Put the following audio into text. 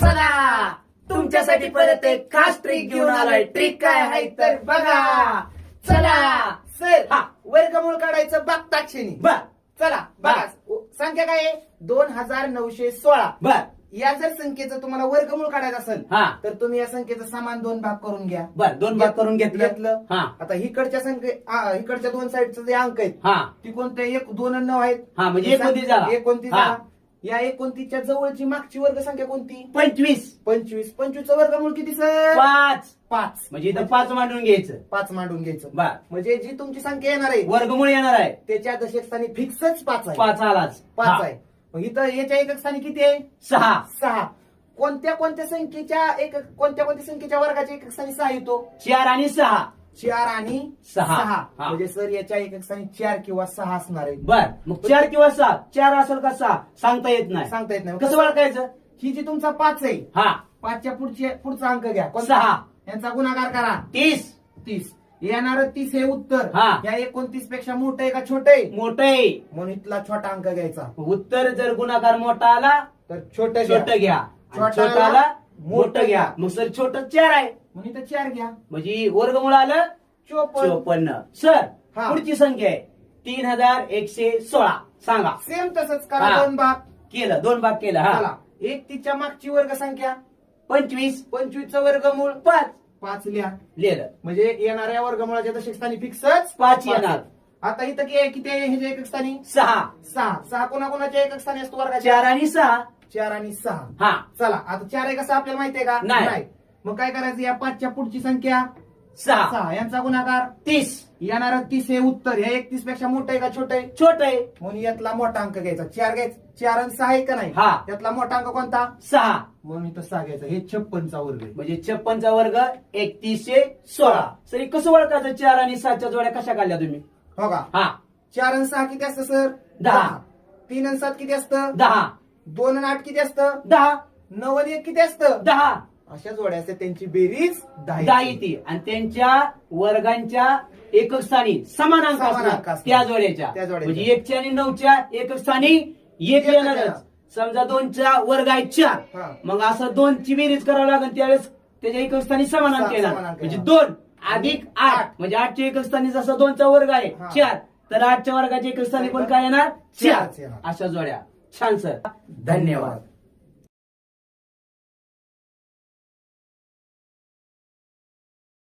चला तुमच्यासाठी परत एक खास ट्रिक घेऊन आलोय. ट्रिक काय आहे तर बघा. चला सर हा. वर्गमूळ काढायचं बघताक्षणी. बर चला बघा संख्या काय आहे 2916. बर या जर संख्येचं तुम्हाला वर्गमूळ काढायचं असेल हा तर तुम्ही या संख्येचं समान 2 भाग करून घ्या. बर 2 भाग करून घेतलं. हा आता इकडच्या इकडच्या 2 साईडचे जे अंक आहेत हा ती कोणते 1 2 आणि 9 आहेत. हा म्हणजे 29 झाला. 29 हा. झाला. या 29च्या जवळची मागची वर्ग संख्या कोणती? 25 25चं वर्गमूळ किती सर? 5 5. म्हणजे इथं 5 मांडून घ्यायचं. 5 मांडून घ्यायचं. बर म्हणजे जी तुमची संख्या येणार आहे वर्गमूळ येणार आहे त्याच्या दशक स्थानी फिक्सच 5 आहे. 5 आलाच. 5 आहे. मग इथं याच्या एकक स्थानी किती आहे? 6 6. कोणत्या संख्येच्या वर्गाच्या एकक स्थानी 6 येतो? 4 आणि 6. 4 आणि 6. हा. म्हणजे सर याच्या एकक स्थानी 4 किंवा 6 असणार आहे. बर मग 4 किंवा 6 4 असेल का 6 सांगता येत नाही. सांगता येत नाही. कसं ओळखायचं? ही जी तुमचा 5 आहे हा 5च्या पुढचा अंक घ्या. 6 यांचा गुणाकार करा. 30 30. येणार 30 हे उत्तर. हा. या 29 पेक्षा मोठं आहे का छोटं आहे? मोठं आहे. म्हणून इथला छोटा अंक घ्यायचा. उत्तर जर गुणाकार मोठा आला तर छोटं छोटं घ्या आणि छोटा छोटा आला मोठं मोठं घ्या. घ्या. मग सर छोट 4 आहे म्हणून इथं 4 घ्या. म्हणजे वर्गमूळ आलं 54. सर हा. पुढची संख्या आहे 3116. सांगा. सेम तसंच करा. हा. 2 भाग केलं 2 भाग केलं. हा चला 31च्या मागची वर्ग संख्या 25 25चं वर्गमूळ 5 5 लिहा. लिहिलं. म्हणजे येणाऱ्या वर्गमुळाच्या दशक स्थानी फिक्सच 5 येणार. आता इथं किती आहे ह्याच्या एकक स्थानी? 6 6 कोणाकोणाच्या एकक स्थानी असतो वर्गाच्या? 4 आणि 6. 4 आणि 6. हा चला आता 4 आहे कसं आपल्याला माहिती आहे का? नाही. मग काय करायचं? या 5च्या पुढची संख्या 6 6 यांचा गुणाकार 30. येणार 30 हे उत्तर. हे 31 पेक्षा मोठं आहे का छोटं आहे? छोट आहे. म्हणून यातला मोठा अंक घ्यायचा. 4 घ्यायचा. 4 आणि 6 आहे का नाही? हा. यातला मोठा अंक कोणता? 6 म्हणून इथं 6 घ्यायचा. हे 56चा वर्ग आहे. म्हणजे 56चा वर्ग 3116. सर कसं ओळखायचं 4 आणि 7च्या जोड्या कशा काढल्या तुम्ही? हो का? हा 4 आणि 6 किती असतं सर? 10. 3 आणि 7 किती असतं? 10 2 आणि 8 किती असतं? 10 9 आणि 1 किती असतं? 10. अशा जोड्या असतात. त्यांची बेरीज 10 येते आणि त्यांच्या वर्गांच्या एकक स्थानी समान अंक समान असणार अंक असणार. त्या जोड्याच्या. त्या जोड्याच्या. म्हणजे 1च्या आणि 9च्या एकक स्थानी 1 येणारच. समजा 2चा वर्ग आहे 4 हा. मग असं 2ची बेरीज करावं लागेल त्यावेळेस त्याच्या एकक स्थानी समान अंक येणार. समान अंक म्हणजे येणार. 2 अधिक 8 म्हणजे 8च्या एकक स्थानी जसा 2चा वर्ग आहे हा. 4 तर 8च्या वर्गाच्या एकक स्थानी पण काय येणार 4. येणार. अशा जोड्या. छान सर धन्यवाद.